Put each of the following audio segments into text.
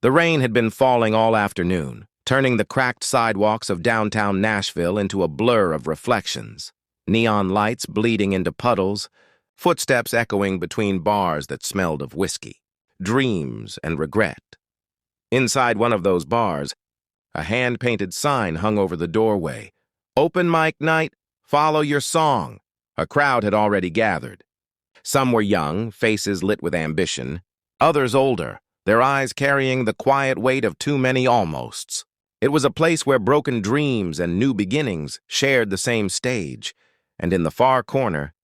The rain had been falling all afternoon, turning the cracked sidewalks of downtown Nashville into a blur of reflections. Neon lights bleeding into puddles, footsteps echoing between bars that smelled of whiskey, dreams and regret. Inside one of those bars, a hand-painted sign hung over the doorway. "Open mic night, follow your song." A crowd had already gathered. Some were young, faces lit with ambition. Others older, their eyes carrying the quiet weight of too many almosts. It was a place where broken dreams and new beginnings shared the same stage, and in the far corner,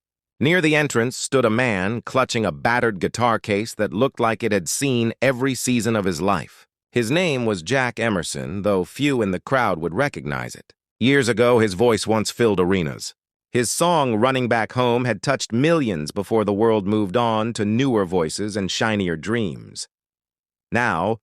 near the entrance, stood a man clutching a battered guitar case that looked like it had seen every season of his life. His name was Jack Emerson, though few in the crowd would recognize it. Years ago, his voice once filled arenas. His song, Running Back Home, had touched millions before the world moved on to newer voices and shinier dreams. Now,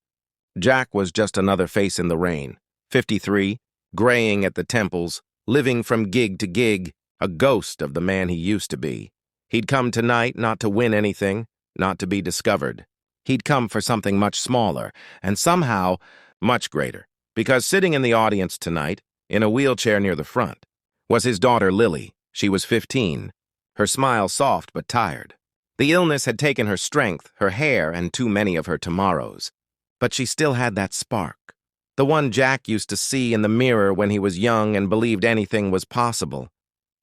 Jack was just another face in the rain, 53, graying at the temples, living from gig to gig, a ghost of the man he used to be. He'd come tonight not to win anything, not to be discovered. He'd come for something much smaller, and somehow much greater, because sitting in the audience tonight, in a wheelchair near the front, was his daughter Lily. She was 15, her smile soft but tired. The illness had taken her strength, her hair, and too many of her tomorrows. But she still had that spark, the one Jack used to see in the mirror when he was young and believed anything was possible.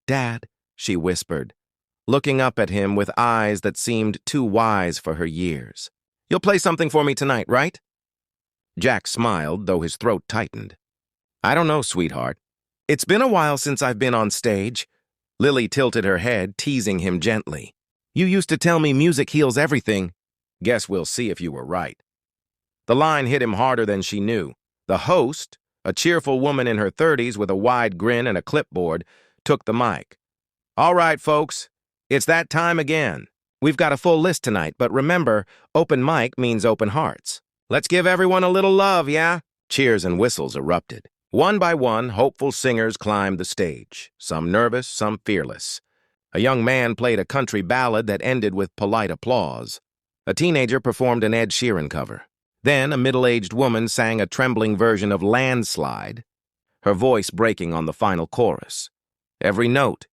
"Dad," she whispered, looking up at him with eyes that seemed too wise for her years. "You'll play something for me tonight, right?" Jack smiled, though his throat tightened. "I don't know, sweetheart. It's been a while since I've been on stage." Lily tilted her head, teasing him gently. "You used to tell me music heals everything." "Guess we'll see if you were right." The line hit him harder than she knew. The host, a cheerful woman in her 30s with a wide grin and a clipboard, took the mic. "All right, folks, it's that time again. We've got a full list tonight, but remember, open mic means open hearts. Let's give everyone a little love, yeah?" Cheers and whistles erupted. One by one, hopeful singers climbed the stage, some nervous, some fearless. A young man played a country ballad that ended with polite applause. A teenager performed an Ed Sheeran cover. Then a middle-aged woman sang a trembling version of Landslide, her voice breaking on the final chorus. Every note,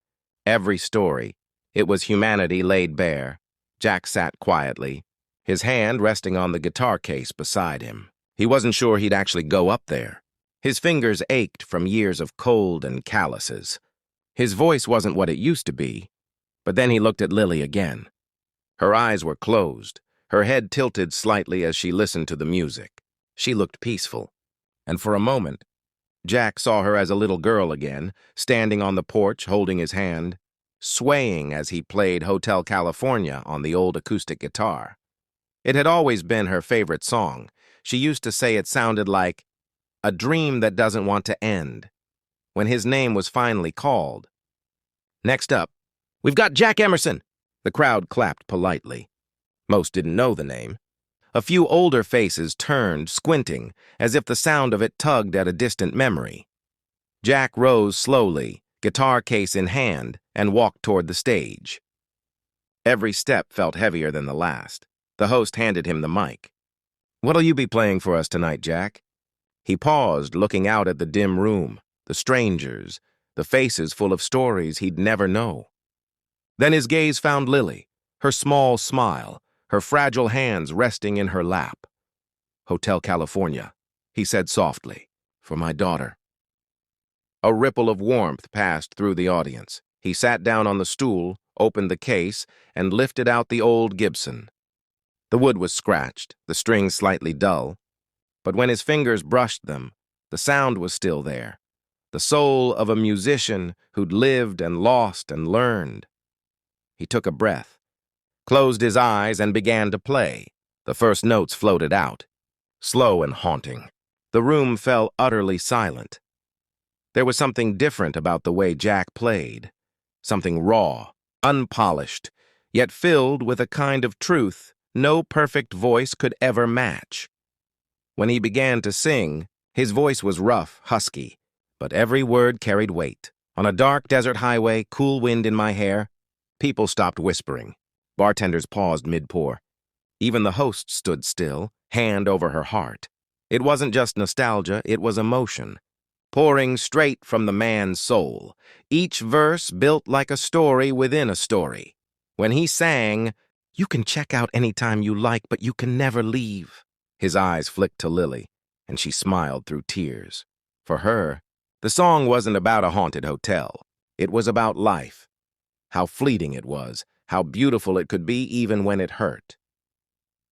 every story, it was humanity laid bare. Jack sat quietly, his hand resting on the guitar case beside him. He wasn't sure he'd actually go up there. His fingers ached from years of cold and calluses. His voice wasn't what it used to be. But then he looked at Lily again. Her eyes were closed, her head tilted slightly as she listened to the music. She looked peaceful. And for a moment, Jack saw her as a little girl again, standing on the porch holding his hand, swaying as he played Hotel California on the old acoustic guitar. It had always been her favorite song. She used to say it sounded like a dream that doesn't want to end. When his name was finally called. "Next up, we've got Jack Emerson." The crowd clapped politely. Most didn't know the name. A few older faces turned, squinting, as if the sound of it tugged at a distant memory. Jack rose slowly, guitar case in hand, and walked toward the stage. Every step felt heavier than the last. The host handed him the mic. "What'll you be playing for us tonight, Jack?" He paused, looking out at the dim room, the strangers, the faces full of stories he'd never know. Then his gaze found Lily, her small smile, her fragile hands resting in her lap. "Hotel California," he said softly, "for my daughter." A ripple of warmth passed through the audience. He sat down on the stool, opened the case, and lifted out the old Gibson. The wood was scratched, the strings slightly dull, but when his fingers brushed them, the sound was still there, the soul of a musician who'd lived and lost and learned. He took a breath, closed his eyes, and began to play. The first notes floated out, slow and haunting. The room fell utterly silent. There was something different about the way Jack played, something raw, unpolished, yet filled with a kind of truth no perfect voice could ever match. When he began to sing, his voice was rough, husky, but every word carried weight. On a dark desert highway, cool wind in my hair, people stopped whispering. Bartenders paused mid-pour. Even the host stood still, hand over her heart. It wasn't just nostalgia, it was emotion, pouring straight from the man's soul, each verse built like a story within a story. When he sang, "You can check out anytime you like, but you can never leave," his eyes flicked to Lily, and she smiled through tears. For her, the song wasn't about a haunted hotel. It was about life, how fleeting it was, how beautiful it could be even when it hurt.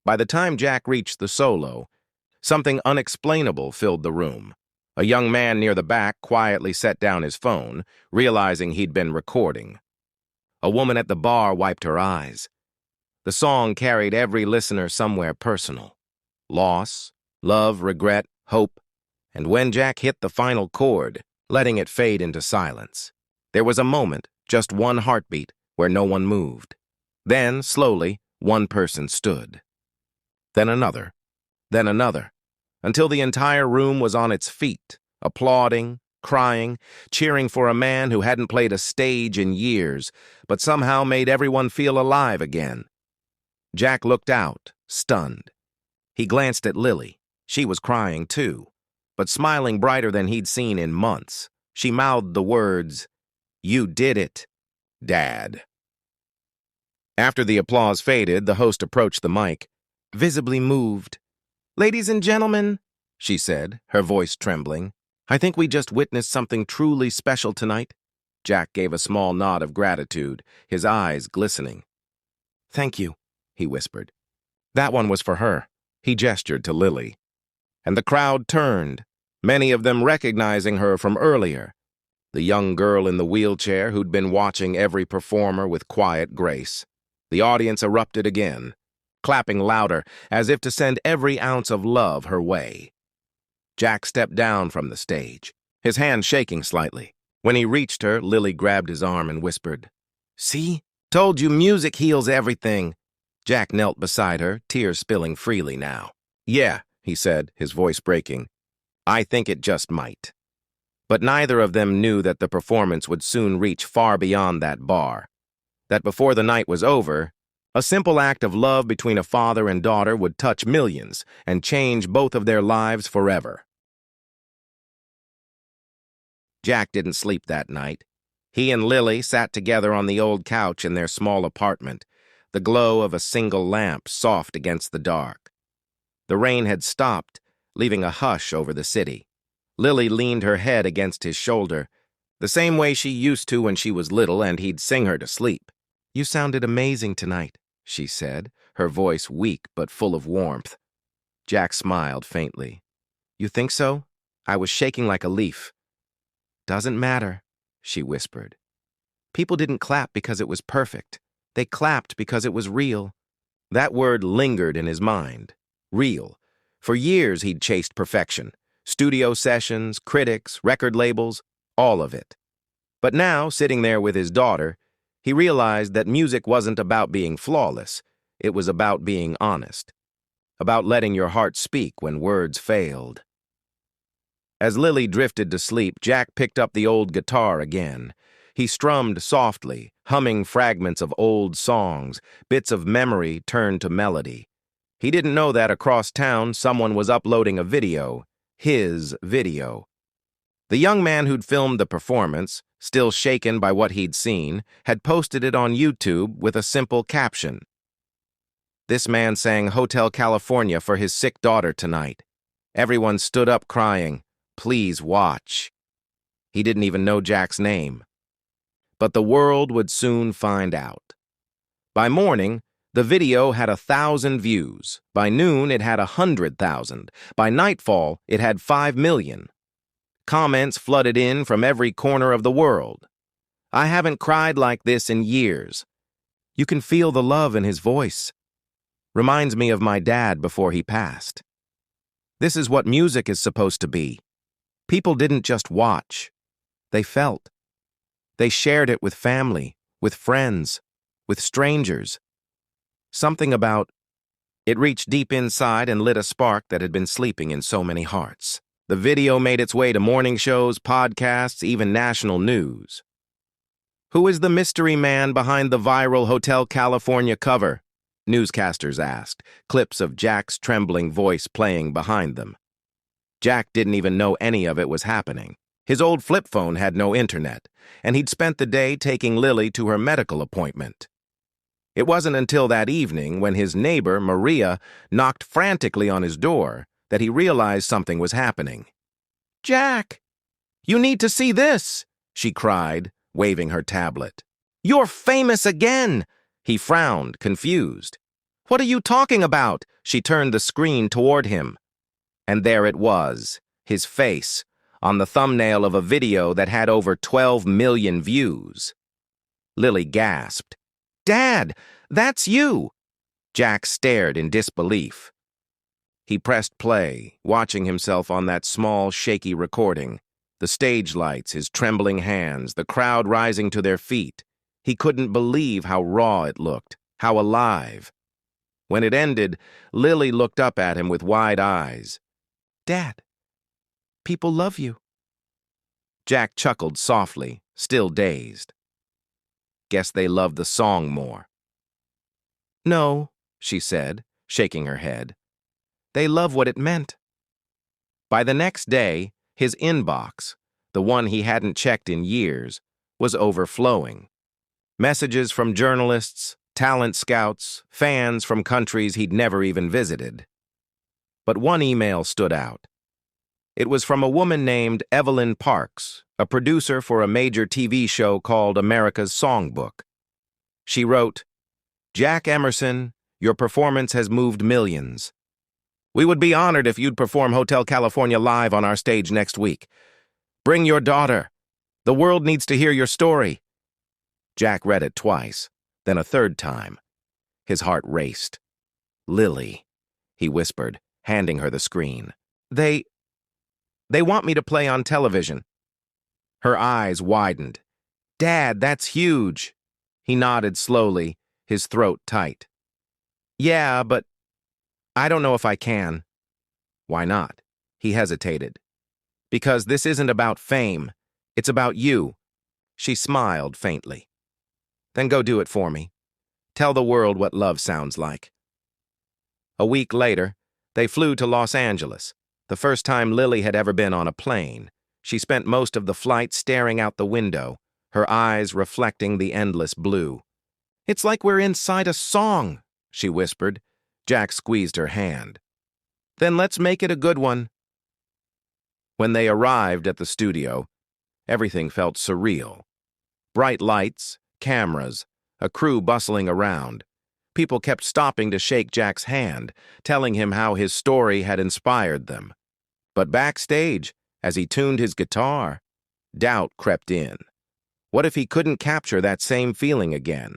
By the time Jack reached the solo, something unexplainable filled the room. A young man near the back quietly set down his phone, realizing he'd been recording. A woman at the bar wiped her eyes. The song carried every listener somewhere personal. Loss, love, regret, hope, and when Jack hit the final chord, letting it fade into silence, there was a moment, just one heartbeat, where no one moved. Then, slowly, one person stood. Then another, until the entire room was on its feet, applauding, crying, cheering for a man who hadn't played a stage in years, but somehow made everyone feel alive again. Jack looked out, stunned. He glanced at Lily. She was crying too, but smiling brighter than he'd seen in months. She mouthed the words, "You did it, Dad." After the applause faded, the host approached the mic, visibly moved. "Ladies and gentlemen," she said, her voice trembling, "I think we just witnessed something truly special tonight." Jack gave a small nod of gratitude, his eyes glistening. "Thank you," he whispered. That one was for her. He gestured to Lily. And the crowd turned, many of them recognizing her from earlier. The young girl in the wheelchair who'd been watching every performer with quiet grace. The audience erupted again, clapping louder, as if to send every ounce of love her way. Jack stepped down from the stage, his hand shaking slightly. When he reached her, Lily grabbed his arm and whispered, "See? Told you music heals everything." Jack knelt beside her, tears spilling freely now. "Yeah," he said, his voice breaking. "I think it just might." But neither of them knew that the performance would soon reach far beyond that bar. That before the night was over, a simple act of love between a father and daughter would touch millions and change both of their lives forever. Jack didn't sleep that night. He and Lily sat together on the old couch in their small apartment, the glow of a single lamp soft against the dark. The rain had stopped, leaving a hush over the city. Lily leaned her head against his shoulder, the same way she used to when she was little and he'd sing her to sleep. "You sounded amazing tonight," she said, her voice weak but full of warmth. Jack smiled faintly. "You think so? I was shaking like a leaf." "Doesn't matter," she whispered. "People didn't clap because it was perfect. They clapped because it was real." That word lingered in his mind. Real. For years he'd chased perfection. Studio sessions, critics, record labels, all of it. But now, sitting there with his daughter, he realized that music wasn't about being flawless. It was about being honest. About letting your heart speak when words failed. As Lily drifted to sleep, Jack picked up the old guitar again. He strummed softly, humming fragments of old songs, bits of memory turned to melody. He didn't know that across town someone was uploading a video, his video. The young man who'd filmed the performance, still shaken by what he'd seen, had posted it on YouTube with a simple caption. "This man sang Hotel California for his sick daughter tonight. Everyone stood up crying, 'Please watch.'" He didn't even know Jack's name. But the world would soon find out. By morning, the video had 1,000 views. By noon, it had 100,000. By nightfall, it had 5 million. Comments flooded in from every corner of the world. "I haven't cried like this in years. You can feel the love in his voice. Reminds me of my dad before he passed. This is what music is supposed to be." People didn't just watch. They felt. They shared it with family, with friends, with strangers. Something about it reached deep inside and lit a spark that had been sleeping in so many hearts. The video made its way to morning shows, podcasts, even national news. "Who is the mystery man behind the viral Hotel California cover?" Newscasters asked, clips of Jack's trembling voice playing behind them. Jack didn't even know any of it was happening. His old flip phone had no internet, and he'd spent the day taking Lily to her medical appointment. It wasn't until that evening, when his neighbor, Maria, knocked frantically on his door, that he realized something was happening. "Jack, you need to see this," she cried, waving her tablet. "You're famous again!" He frowned, confused. "What are you talking about?" She turned the screen toward him. And there it was, his face, on the thumbnail of a video that had over 12 million views. Lily gasped. "Dad, that's you!" Jack stared in disbelief. He pressed play, watching himself on that small, shaky recording. The stage lights, his trembling hands, the crowd rising to their feet. He couldn't believe how raw it looked, how alive. When it ended, Lily looked up at him with wide eyes. "Dad, people love you." Jack chuckled softly, still dazed. "Guess they love the song more." "No," she said, shaking her head. "They love what it meant." By the next day, his inbox, the one he hadn't checked in years, was overflowing. Messages from journalists, talent scouts, fans from countries he'd never even visited. But one email stood out. It was from a woman named Evelyn Parks, a producer for a major TV show called America's Songbook. She wrote, "Jack Emerson, your performance has moved millions. We would be honored if you'd perform Hotel California live on our stage next week. Bring your daughter. The world needs to hear your story." Jack read it twice, then a third time. His heart raced. "Lily," he whispered, handing her the screen. They want me to play on television." Her eyes widened. "Dad, that's huge." He nodded slowly, his throat tight. "Yeah, but I don't know if I can." "Why not?" He hesitated. "Because this isn't about fame. It's about you." She smiled faintly. "Then go do it for me. Tell the world what love sounds like." A week later, they flew to Los Angeles, the first time Lily had ever been on a plane. She spent most of the flight staring out the window, her eyes reflecting the endless blue. "It's like we're inside a song," she whispered. Jack squeezed her hand. "Then let's make it a good one." When they arrived at the studio, everything felt surreal. Bright lights, cameras, a crew bustling around. People kept stopping to shake Jack's hand, telling him how his story had inspired them. But backstage, as he tuned his guitar, doubt crept in. What if he couldn't capture that same feeling again?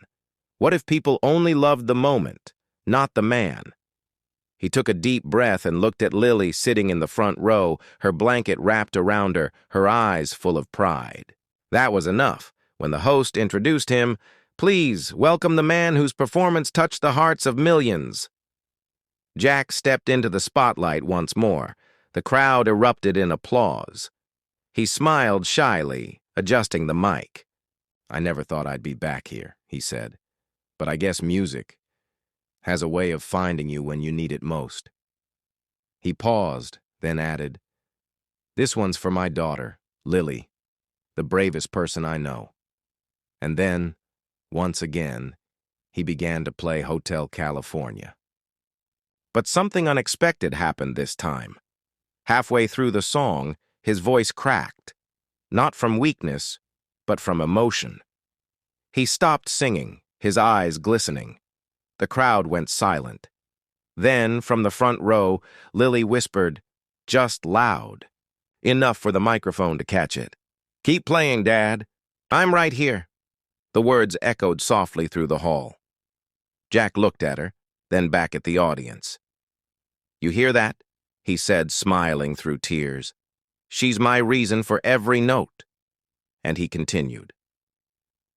What if people only loved the moment, not the man? He took a deep breath and looked at Lily sitting in the front row, her blanket wrapped around her, her eyes full of pride. That was enough. When the host introduced him, "Please welcome the man whose performance touched the hearts of millions." Jack stepped into the spotlight once more. The crowd erupted in applause. He smiled shyly, adjusting the mic. "I never thought I'd be back here," he said. "But I guess music has a way of finding you when you need it most." He paused, then added, "This one's for my daughter, Lily, the bravest person I know." And then, once again, he began to play Hotel California. But something unexpected happened this time. Halfway through the song, his voice cracked, not from weakness, but from emotion. He stopped singing, his eyes glistening. The crowd went silent. Then, from the front row, Lily whispered, just loud, enough for the microphone to catch it. "Keep playing, Dad. I'm right here." The words echoed softly through the hall. Jack looked at her, then back at the audience. "You hear that?" he said, smiling through tears. "She's my reason for every note." And he continued.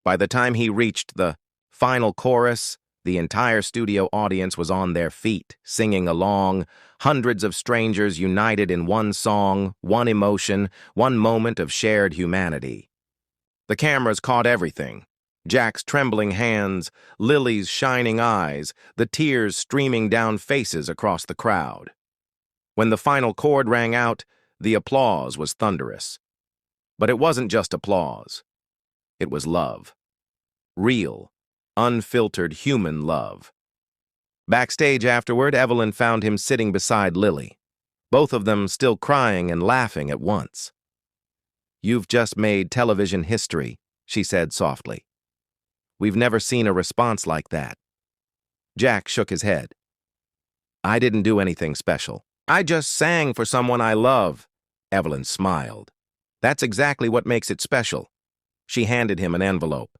By the time he reached the final chorus, the entire studio audience was on their feet, singing along, hundreds of strangers united in one song, one emotion, one moment of shared humanity. The cameras caught everything. Jack's trembling hands, Lily's shining eyes, the tears streaming down faces across the crowd. When the final chord rang out, the applause was thunderous. But it wasn't just applause. It was love. Real, unfiltered human love. Backstage afterward, Evelyn found him sitting beside Lily, both of them still crying and laughing at once. "You've just made television history," she said softly. "We've never seen a response like that." Jack shook his head. "I didn't do anything special. I just sang for someone I love." Evelyn smiled. "That's exactly what makes it special." She handed him an envelope.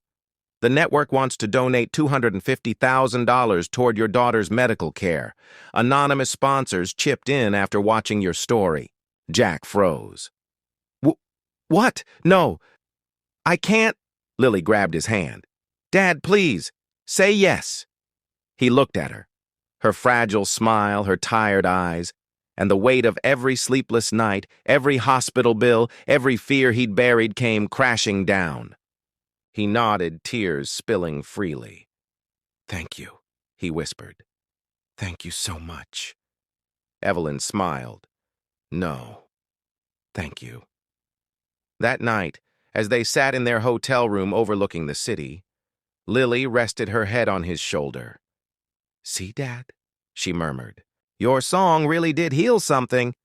"The network wants to donate $250,000 toward your daughter's medical care. Anonymous sponsors chipped in after watching your story." Jack froze. What? No. I can't." Lily grabbed his hand. "Dad, please, say yes." He looked at her, her fragile smile, her tired eyes, and the weight of every sleepless night, every hospital bill, every fear he'd buried came crashing down. He nodded, tears spilling freely. "Thank you," he whispered. "Thank you so much." Evelyn smiled. "No, thank you." That night, as they sat in their hotel room overlooking the city, Lily rested her head on his shoulder. "See, Dad?" she murmured. "Your song really did heal something."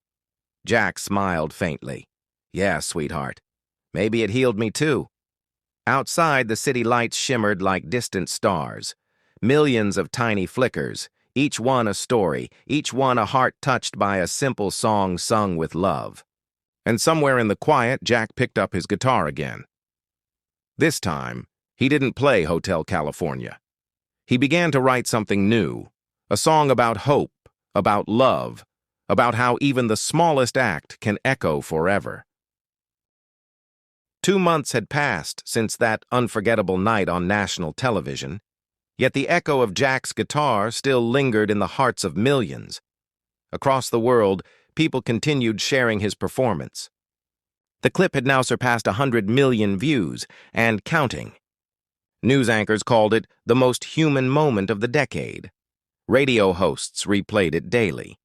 Jack smiled faintly. "Yeah, sweetheart. Maybe it healed me too." Outside, the city lights shimmered like distant stars. Millions of tiny flickers, each one a story, each one a heart touched by a simple song sung with love. And somewhere in the quiet, Jack picked up his guitar again. This time, he didn't play Hotel California. He began to write something new, a song about hope, about love, about how even the smallest act can echo forever. 2 months had passed since that unforgettable night on national television, yet the echo of Jack's guitar still lingered in the hearts of millions. Across the world, people continued sharing his performance. The clip had now surpassed 100 million views, and counting. News anchors called it the most human moment of the decade. Radio hosts replayed it daily.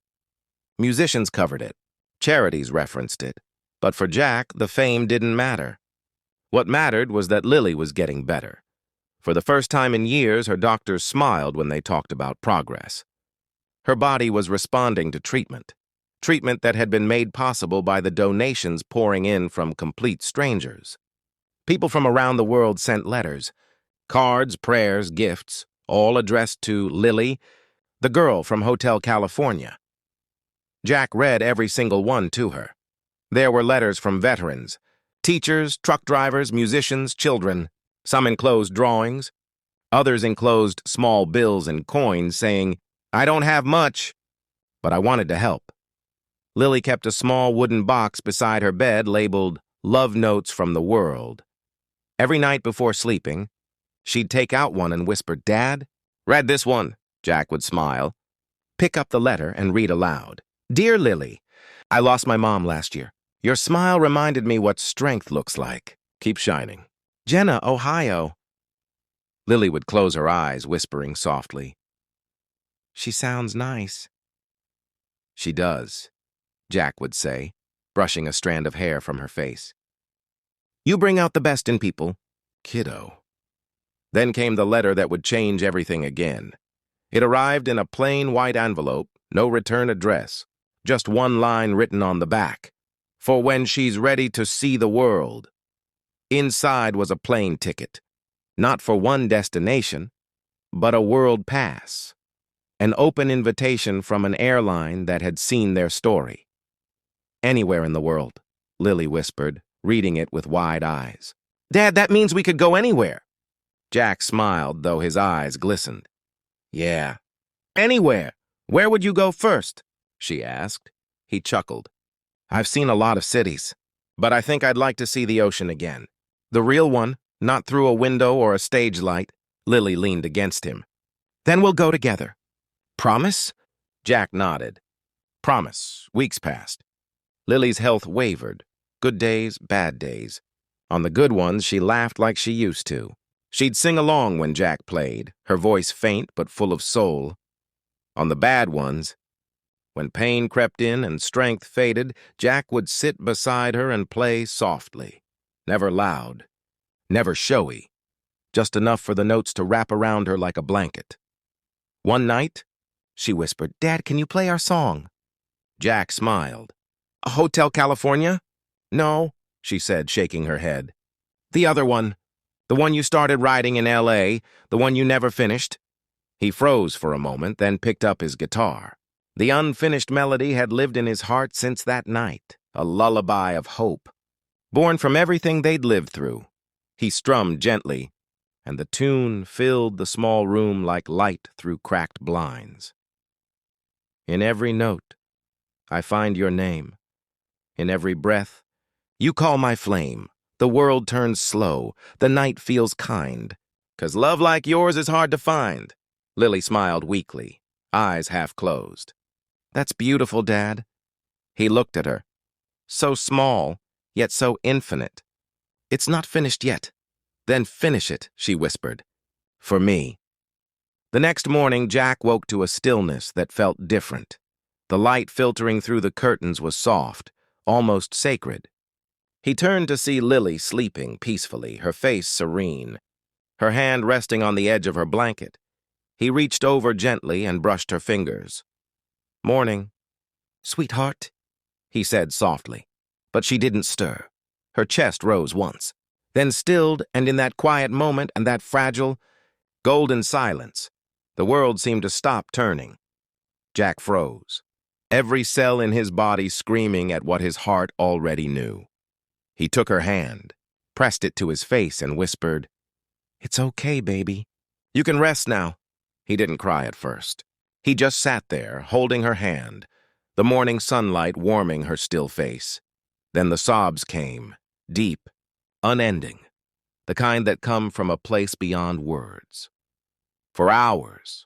Musicians covered it. Charities referenced it. But for Jack, the fame didn't matter. What mattered was that Lily was getting better. For the first time in years, her doctors smiled when they talked about progress. Her body was responding to treatment that had been made possible by the donations pouring in from complete strangers. People from around the world sent letters, cards, prayers, gifts, all addressed to Lily, the girl from Hotel California. Jack read every single one to her. There were letters from veterans, teachers, truck drivers, musicians, children. Some enclosed drawings. Others enclosed small bills and coins saying, "I don't have much, but I wanted to help." Lily kept a small wooden box beside her bed labeled "Love Notes from the World." Every night before sleeping, she'd take out one and whisper, "Dad, read this one." Jack would smile, pick up the letter, and read aloud. "Dear Lily, I lost my mom last year. Your smile reminded me what strength looks like. Keep shining. Jenna, Ohio." Lily would close her eyes, whispering softly, "She sounds nice." "She does," Jack would say, brushing a strand of hair from her face. "You bring out the best in people, kiddo." Then came the letter that would change everything again. It arrived in a plain white envelope, no return address, just one line written on the back. "For when she's ready to see the world." Inside was a plane ticket, not for one destination, but a world pass. An open invitation from an airline that had seen their story. "Anywhere in the world," Lily whispered, reading it with wide eyes. "Dad, that means we could go anywhere." Jack smiled, though his eyes glistened. "Yeah, anywhere. Where would you go first?" she asked. He chuckled. "I've seen a lot of cities, but I think I'd like to see the ocean again. The real one, not through a window or a stage light." Lily leaned against him. "Then we'll go together. Promise?" Jack nodded. Promise. Weeks passed. Lily's health wavered. Good days, bad days. On the good ones, she laughed like she used to. She'd sing along when Jack played, her voice faint but full of soul. On the bad ones, when pain crept in and strength faded, Jack would sit beside her and play softly. Never loud, never showy, just enough for the notes to wrap around her like a blanket. One night, she whispered, "Dad, can you play our song?" Jack smiled. "Hotel California?" "No," she said, shaking her head. "The other one. The one you started writing in L.A., the one you never finished." He froze for a moment, then picked up his guitar. The unfinished melody had lived in his heart since that night, a lullaby of hope, born from everything they'd lived through. He strummed gently, and the tune filled the small room like light through cracked blinds. In every note, I find your name. In every breath, you call my flame. The world turns slow, the night feels kind, 'cause love like yours is hard to find. Lily smiled weakly, eyes half closed. "That's beautiful, Dad." He looked at her. So small, yet so infinite. "It's not finished yet." "Then finish it," she whispered. "For me." The next morning, Jack woke to a stillness that felt different. The light filtering through the curtains was soft, almost sacred. He turned to see Lily sleeping peacefully, her face serene, her hand resting on the edge of her blanket. He reached over gently and brushed her fingers. "Morning." "Sweetheart," he said softly, but she didn't stir. Her chest rose once, then stilled, and in that quiet moment and that fragile, golden silence, the world seemed to stop turning. Jack froze, every cell in his body screaming at what his heart already knew. He took her hand, pressed it to his face, and whispered, "It's okay, baby. You can rest now." He didn't cry at first. He just sat there, holding her hand, the morning sunlight warming her still face. Then the sobs came, deep, unending, the kind that come from a place beyond words. For hours,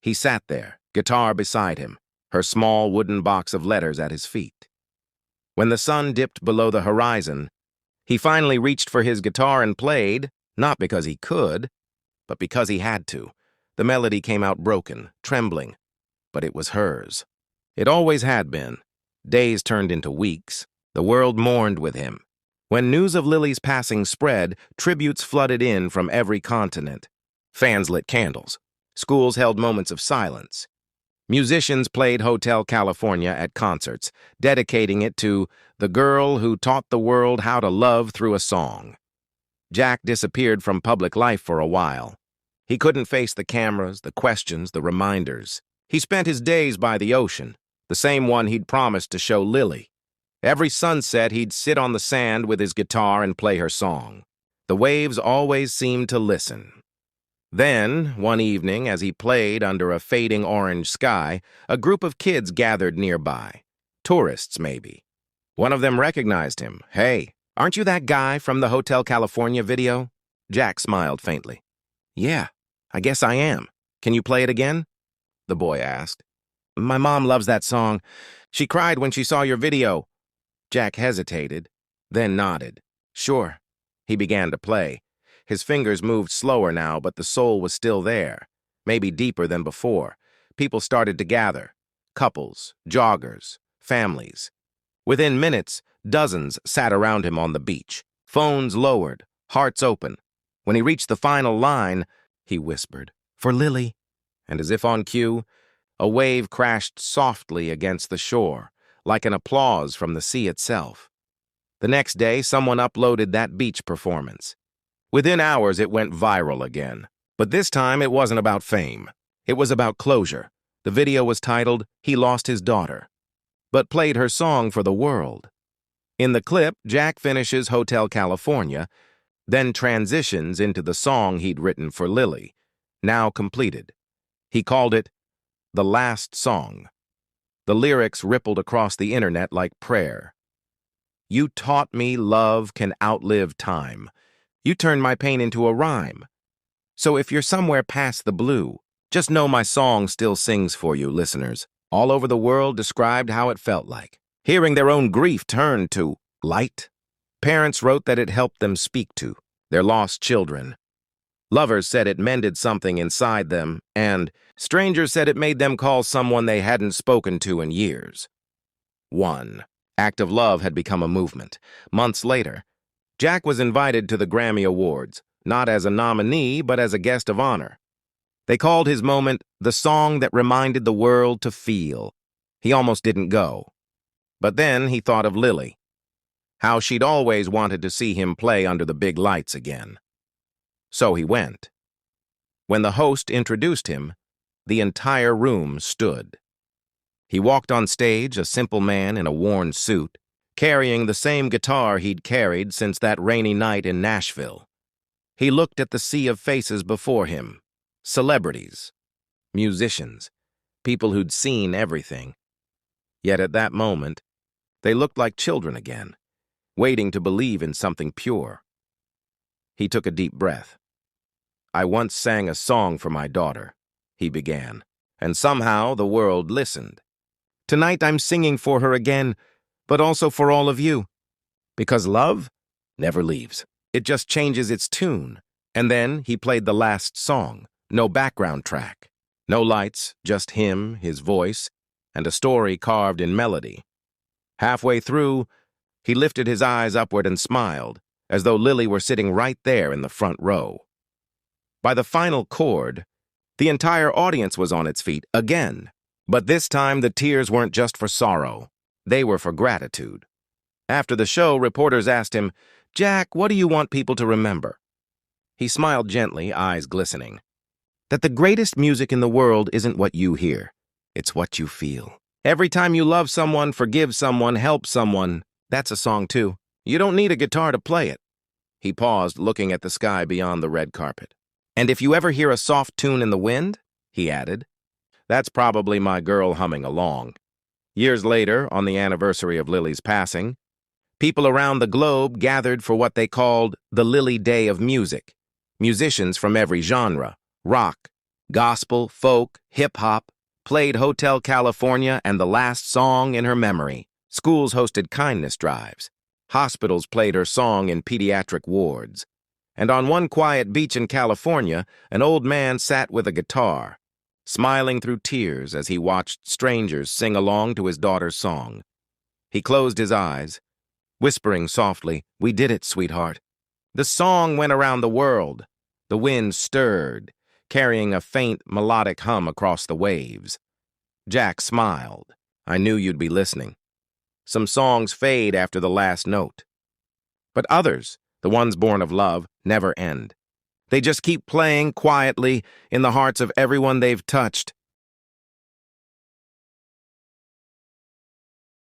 he sat there, guitar beside him, her small wooden box of letters at his feet. When the sun dipped below the horizon, he finally reached for his guitar and played, not because he could, but because he had to. The melody came out broken, trembling, but it was hers. It always had been. Days turned into weeks. The world mourned with him. When news of Lily's passing spread, tributes flooded in from every continent. Fans lit candles. Schools held moments of silence. Musicians played Hotel California at concerts, dedicating it to the girl who taught the world how to love through a song. Jack disappeared from public life for a while. He couldn't face the cameras, the questions, the reminders. He spent his days by the ocean, the same one he'd promised to show Lily. Every sunset, he'd sit on the sand with his guitar and play her song. The waves always seemed to listen. Then, one evening, as he played under a fading orange sky, a group of kids gathered nearby. Tourists, maybe. One of them recognized him. "Hey, aren't you that guy from the Hotel California video?" Jack smiled faintly. "Yeah, I guess I am. Can you play it again?" the boy asked. "My mom loves that song. She cried when she saw your video." Jack hesitated, then nodded. "Sure." He began to play. His fingers moved slower now, but the soul was still there, maybe deeper than before. People started to gather. Couples, joggers, families. Within minutes, dozens sat around him on the beach, phones lowered, hearts open. When he reached the final line, he whispered, "For Lily." And as if on cue, a wave crashed softly against the shore, like an applause from the sea itself. The next day, someone uploaded that beach performance. Within hours, it went viral again. But this time, it wasn't about fame. It was about closure. The video was titled, "He Lost His Daughter," but played her song for the world. In the clip, Jack finishes Hotel California, then transitions into the song he'd written for Lily, now completed. He called it "The Last Song." The lyrics rippled across the internet like prayer. "You taught me love can outlive time. You turned my pain into a rhyme. So if you're somewhere past the blue, just know my song still sings for you," listeners all over the world described how it felt like. Hearing their own grief turn to light. Parents wrote that it helped them speak to their lost children. Lovers said it mended something inside them, and strangers said it made them call someone they hadn't spoken to in years. 1. Act of love had become a movement. Months later, Jack was invited to the Grammy Awards, not as a nominee, but as a guest of honor. They called his moment the song that reminded the world to feel. He almost didn't go. But then he thought of Lily, how she'd always wanted to see him play under the big lights again. So he went. When the host introduced him, the entire room stood. He walked on stage, a simple man in a worn suit, carrying the same guitar he'd carried since that rainy night in Nashville. He looked at the sea of faces before him, celebrities, musicians, people who'd seen everything. Yet at that moment, they looked like children again, waiting to believe in something pure. He took a deep breath. "I once sang a song for my daughter," he began, "and somehow the world listened. Tonight I'm singing for her again, but also for all of you. Because love never leaves. It just changes its tune." And then he played the last song, no background track. No lights, just him, his voice, and a story carved in melody. Halfway through, he lifted his eyes upward and smiled, as though Lily were sitting right there in the front row. By the final chord, the entire audience was on its feet again. But this time, the tears weren't just for sorrow. They were for gratitude. After the show, reporters asked him, "Jack, what do you want people to remember?" He smiled gently, eyes glistening. "That the greatest music in the world isn't what you hear. It's what you feel. Every time you love someone, forgive someone, help someone, that's a song too. You don't need a guitar to play it." He paused, looking at the sky beyond the red carpet. "And if you ever hear a soft tune in the wind," he added, "that's probably my girl humming along." Years later, on the anniversary of Lily's passing, people around the globe gathered for what they called the Lily Day of Music. Musicians from every genre, rock, gospel, folk, hip-hop, played Hotel California and the last song in her memory. Schools hosted kindness drives. Hospitals played her song in pediatric wards. And on one quiet beach in California, an old man sat with a guitar, smiling through tears as he watched strangers sing along to his daughter's song. He closed his eyes, whispering softly, "We did it, sweetheart." The song went around the world. The wind stirred, carrying a faint melodic hum across the waves. Jack smiled. "I knew you'd be listening." Some songs fade after the last note. But others, the ones born of love, never end. They just keep playing quietly in the hearts of everyone they've touched,